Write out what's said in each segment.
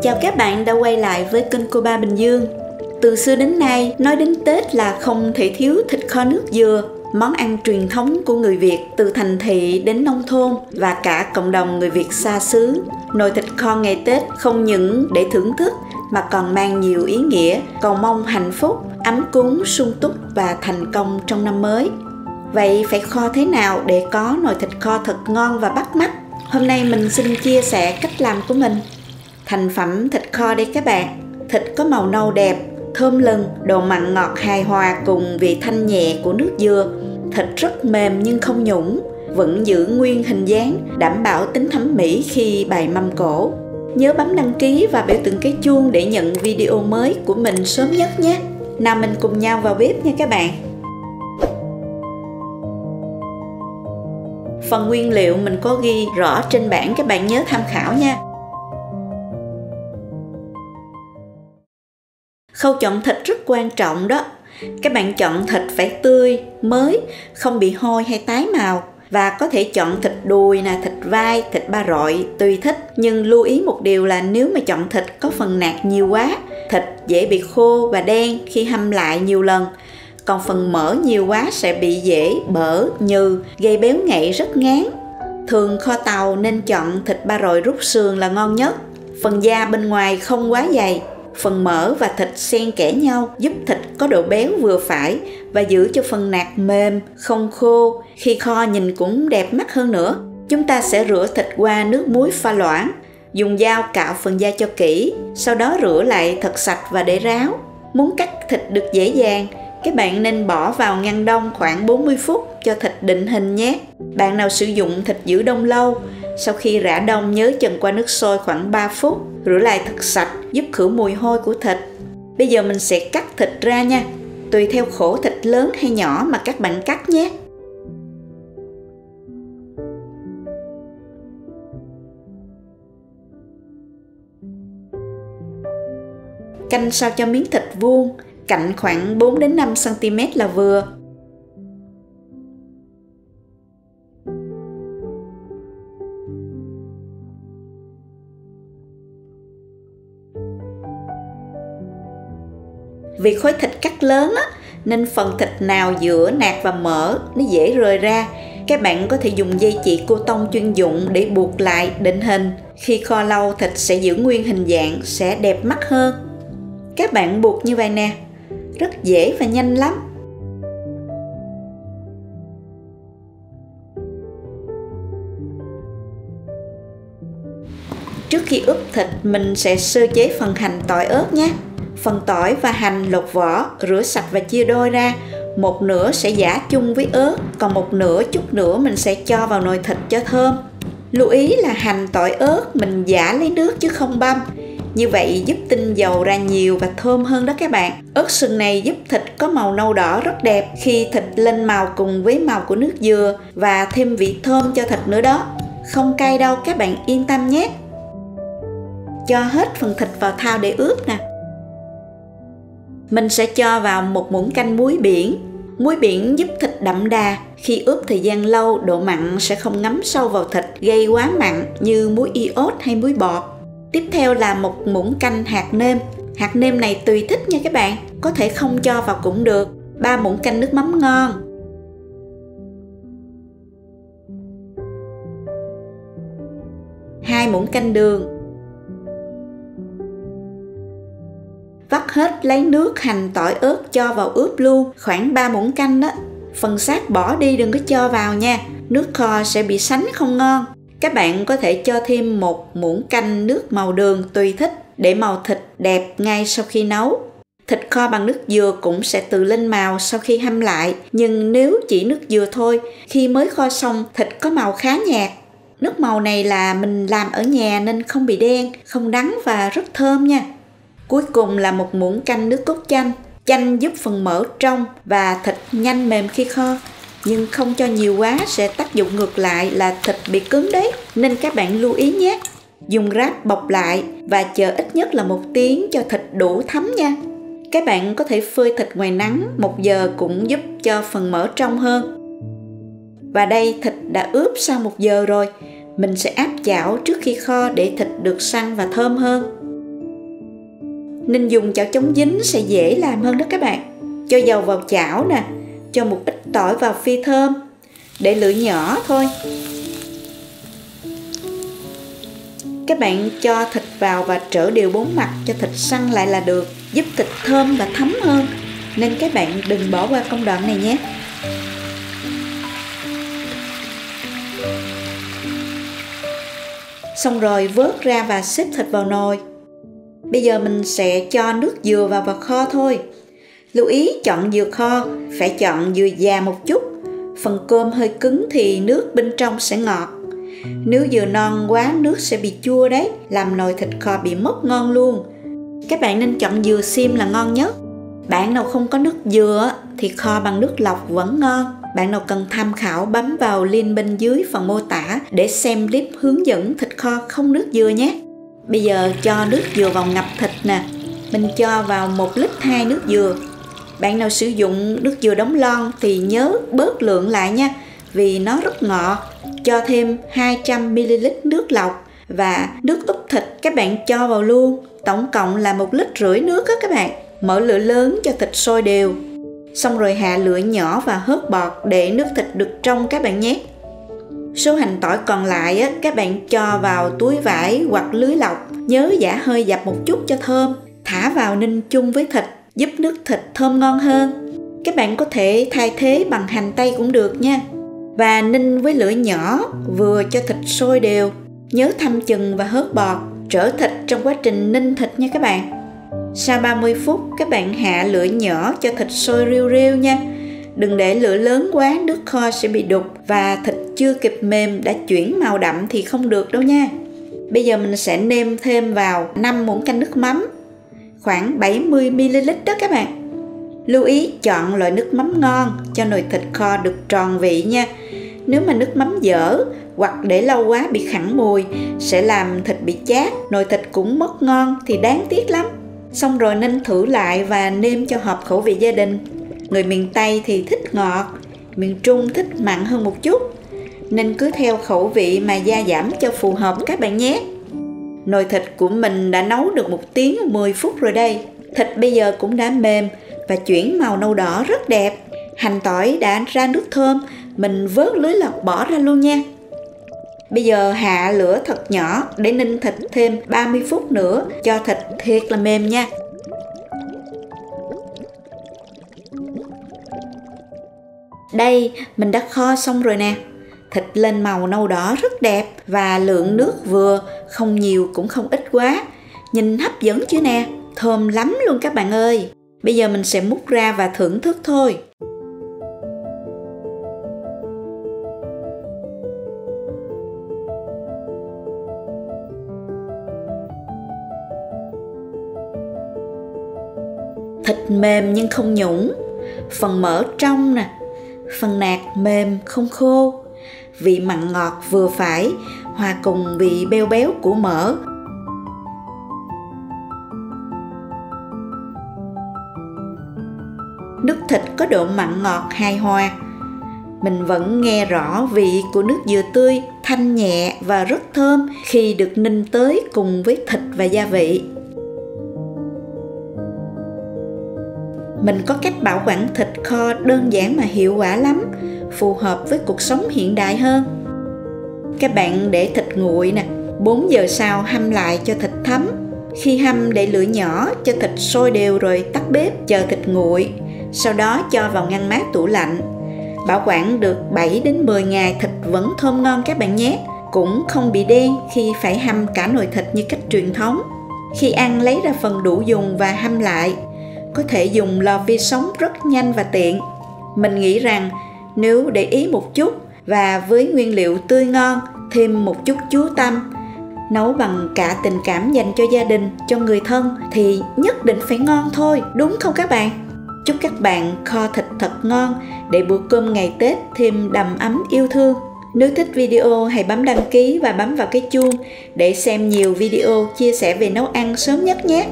Chào các bạn đã quay lại với kênh Cô Ba Bình Dương. Từ xưa đến nay, nói đến Tết là không thể thiếu thịt kho nước dừa, món ăn truyền thống của người Việt từ thành thị đến nông thôn và cả cộng đồng người Việt xa xứ. Nồi thịt kho ngày Tết không những để thưởng thức mà còn mang nhiều ý nghĩa, cầu mong hạnh phúc, ấm cúng, sung túc và thành công trong năm mới. Vậy phải kho thế nào để có nồi thịt kho thật ngon và bắt mắt? Hôm nay mình xin chia sẻ cách làm của mình. Thành phẩm thịt kho đây các bạn. Thịt có màu nâu đẹp, thơm lừng, độ mặn ngọt hài hòa cùng vị thanh nhẹ của nước dừa. Thịt rất mềm nhưng không nhũn, vẫn giữ nguyên hình dáng, đảm bảo tính thẩm mỹ khi bày mâm cỗ. Nhớ bấm đăng ký và biểu tượng cái chuông để nhận video mới của mình sớm nhất nhé. Nào mình cùng nhau vào bếp nha các bạn. Phần nguyên liệu mình có ghi rõ trên bảng, các bạn nhớ tham khảo nha. Khâu chọn thịt rất quan trọng đó. Các bạn chọn thịt phải tươi, mới, không bị hôi hay tái màu. Và có thể chọn thịt đùi, thịt vai, thịt ba rọi, tùy thích. Nhưng lưu ý một điều là nếu mà chọn thịt có phần nạc nhiều quá, thịt dễ bị khô và đen khi hâm lại nhiều lần. Còn phần mỡ nhiều quá sẽ bị dễ bở, nhừ, gây béo ngậy rất ngán. Thường kho tàu nên chọn thịt ba rọi rút sườn là ngon nhất. Phần da bên ngoài không quá dày. Phần mỡ và thịt xen kẽ nhau giúp thịt có độ béo vừa phải và giữ cho phần nạc mềm, không khô. Khi kho nhìn cũng đẹp mắt hơn nữa. Chúng ta sẽ rửa thịt qua nước muối pha loãng. Dùng dao cạo phần da cho kỹ, sau đó rửa lại thật sạch và để ráo. Muốn cắt thịt được dễ dàng, các bạn nên bỏ vào ngăn đông khoảng 40 phút cho thịt định hình nhé. Bạn nào sử dụng thịt giữ đông lâu, sau khi rã đông nhớ chần qua nước sôi khoảng 3 phút, rửa lại thật sạch giúp khử mùi hôi của thịt. Bây giờ mình sẽ cắt thịt ra nha, tùy theo khổ thịt lớn hay nhỏ mà các bạn cắt nhé. Canh sao cho miếng thịt vuông, cạnh khoảng 4 đến 5 cm là vừa. Vì khối thịt cắt lớn nên phần thịt nào giữa nạc và mỡ nó dễ rời ra. Các bạn có thể dùng dây chỉ cô tông chuyên dụng để buộc lại định hình. Khi kho lâu thịt sẽ giữ nguyên hình dạng, sẽ đẹp mắt hơn. Các bạn buộc như vậy nè, rất dễ và nhanh lắm. Trước khi ướp thịt, mình sẽ sơ chế phần hành tỏi ớt nhé. Phần tỏi và hành lột vỏ, rửa sạch và chia đôi ra. Một nửa sẽ giã chung với ớt, còn một nửa chút nữa mình sẽ cho vào nồi thịt cho thơm. Lưu ý là hành tỏi ớt mình giã lấy nước chứ không băm. Như vậy giúp tinh dầu ra nhiều và thơm hơn đó các bạn. Ớt sừng này giúp thịt có màu nâu đỏ rất đẹp khi thịt lên màu cùng với màu của nước dừa và thêm vị thơm cho thịt nữa đó. Không cay đâu, các bạn yên tâm nhé. Cho hết phần thịt vào thau để ướp nè. Mình sẽ cho vào một muỗng canh muối biển. Muối biển giúp thịt đậm đà. Khi ướp thời gian lâu, độ mặn sẽ không ngấm sâu vào thịt, gây quá mặn như muối iốt hay muối bọt. Tiếp theo là một muỗng canh hạt nêm. Hạt nêm này tùy thích nha các bạn, có thể không cho vào cũng được. 3 muỗng canh nước mắm ngon. 2 muỗng canh đường. Vắt hết lấy nước hành tỏi ớt cho vào ướp luôn, khoảng 3 muỗng canh đó. Phần xác bỏ đi, đừng có cho vào nha, nước kho sẽ bị sánh không ngon. Các bạn có thể cho thêm 1 muỗng canh nước màu đường tùy thích để màu thịt đẹp ngay sau khi nấu. Thịt kho bằng nước dừa cũng sẽ tự lên màu sau khi hâm lại, nhưng nếu chỉ nước dừa thôi, khi mới kho xong thịt có màu khá nhạt. Nước màu này là mình làm ở nhà nên không bị đen, không đắng và rất thơm nha. Cuối cùng là 1 muỗng canh nước cốt chanh. Chanh giúp phần mỡ trong và thịt nhanh mềm khi kho. Nhưng không cho nhiều quá sẽ tác dụng ngược lại là thịt bị cứng đấy. Nên các bạn lưu ý nhé. Dùng ráp bọc lại và chờ ít nhất là 1 tiếng cho thịt đủ thấm nha. Các bạn có thể phơi thịt ngoài nắng 1 giờ cũng giúp cho phần mỡ trong hơn. Và đây thịt đã ướp sau 1 giờ rồi. Mình sẽ áp chảo trước khi kho để thịt được săn và thơm hơn. Ninh dùng chảo chống dính sẽ dễ làm hơn đó các bạn. Cho dầu vào chảo nè, cho một ít tỏi vào phi thơm, để lửa nhỏ thôi. Các bạn cho thịt vào và trở đều 4 mặt cho thịt săn lại là được, giúp thịt thơm và thấm hơn. Nên các bạn đừng bỏ qua công đoạn này nhé. Xong rồi vớt ra và xếp thịt vào nồi. Bây giờ mình sẽ cho nước dừa vào và kho thôi. Lưu ý chọn dừa kho, phải chọn dừa già một chút. Phần cơm hơi cứng thì nước bên trong sẽ ngọt. Nếu dừa non quá nước sẽ bị chua đấy, làm nồi thịt kho bị mất ngon luôn. Các bạn nên chọn dừa xiêm là ngon nhất. Bạn nào không có nước dừa thì kho bằng nước lọc vẫn ngon. Bạn nào cần tham khảo bấm vào link bên dưới phần mô tả để xem clip hướng dẫn thịt kho không nước dừa nhé. Bây giờ cho nước dừa vào ngập thịt nè. Mình cho vào 1 lít 2 nước dừa. Bạn nào sử dụng nước dừa đóng lon thì nhớ bớt lượng lại nha, vì nó rất ngọt. Cho thêm 200ml nước lọc và nước úp thịt các bạn cho vào luôn. Tổng cộng là 1,5 lít nước á các bạn. Mở lửa lớn cho thịt sôi đều. Xong rồi hạ lửa nhỏ và hớt bọt để nước thịt được trong các bạn nhé. Số hành tỏi còn lại á, các bạn cho vào túi vải hoặc lưới lọc. Nhớ giã hơi dập một chút cho thơm. Thả vào ninh chung với thịt, giúp nước thịt thơm ngon hơn. Các bạn có thể thay thế bằng hành tây cũng được nha. Và ninh với lửa nhỏ vừa cho thịt sôi đều. Nhớ thăm chừng và hớt bọt, trở thịt trong quá trình ninh thịt nha các bạn. Sau 30 phút các bạn hạ lửa nhỏ cho thịt sôi riu riu nha. Đừng để lửa lớn quá, nước kho sẽ bị đục và thịt chưa kịp mềm đã chuyển màu đậm thì không được đâu nha. Bây giờ mình sẽ nêm thêm vào 5 muỗng canh nước mắm, khoảng 70ml đó các bạn. Lưu ý chọn loại nước mắm ngon cho nồi thịt kho được tròn vị nha. Nếu mà nước mắm dở hoặc để lâu quá bị khẳng mùi sẽ làm thịt bị chát, nồi thịt cũng mất ngon thì đáng tiếc lắm. Xong rồi ninh thử lại và nêm cho hợp khẩu vị gia đình. Người miền Tây thì thích ngọt, miền Trung thích mặn hơn một chút, nên cứ theo khẩu vị mà gia giảm cho phù hợp các bạn nhé. Nồi thịt của mình đã nấu được 1 tiếng 10 phút rồi đây. Thịt bây giờ cũng đã mềm và chuyển màu nâu đỏ rất đẹp. Hành tỏi đã ra nước thơm, mình vớt lưới lọc bỏ ra luôn nha. Bây giờ hạ lửa thật nhỏ để ninh thịt thêm 30 phút nữa cho thịt thiệt là mềm nha. Đây, mình đã kho xong rồi nè. Thịt lên màu nâu đỏ rất đẹp và lượng nước vừa, không nhiều cũng không ít quá. Nhìn hấp dẫn chưa nè, thơm lắm luôn các bạn ơi. Bây giờ mình sẽ múc ra và thưởng thức thôi. Thịt mềm nhưng không nhũn, phần mỡ trong nè, phần nạc mềm không khô, vị mặn ngọt vừa phải, hòa cùng vị béo béo của mỡ. Nước thịt có độ mặn ngọt hài hòa. Mình vẫn nghe rõ vị của nước dừa tươi, thanh nhẹ và rất thơm khi được ninh tới cùng với thịt và gia vị. Mình có cách bảo quản thịt kho đơn giản mà hiệu quả lắm, phù hợp với cuộc sống hiện đại hơn. Các bạn để thịt nguội nè, 4 giờ sau hâm lại cho thịt thấm. Khi hâm để lửa nhỏ cho thịt sôi đều rồi tắt bếp chờ thịt nguội. Sau đó cho vào ngăn mát tủ lạnh. Bảo quản được 7 đến 10 ngày thịt vẫn thơm ngon các bạn nhé. Cũng không bị đen khi phải hâm cả nồi thịt như cách truyền thống. Khi ăn lấy ra phần đủ dùng và hâm lại. Có thể dùng lò vi sóng rất nhanh và tiện. Mình nghĩ rằng nếu để ý một chút và với nguyên liệu tươi ngon, thêm một chút chú tâm, nấu bằng cả tình cảm dành cho gia đình, cho người thân thì nhất định phải ngon thôi, đúng không các bạn? Chúc các bạn kho thịt thật ngon để bữa cơm ngày Tết thêm đầm ấm yêu thương. Nếu thích video hãy bấm đăng ký và bấm vào cái chuông để xem nhiều video chia sẻ về nấu ăn sớm nhất nhé.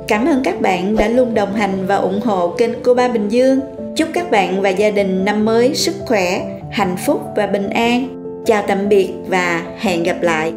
Cảm ơn các bạn đã luôn đồng hành và ủng hộ kênh Cô Ba Bình Dương. Chúc các bạn và gia đình năm mới sức khỏe, hạnh phúc và bình an. Chào tạm biệt và hẹn gặp lại.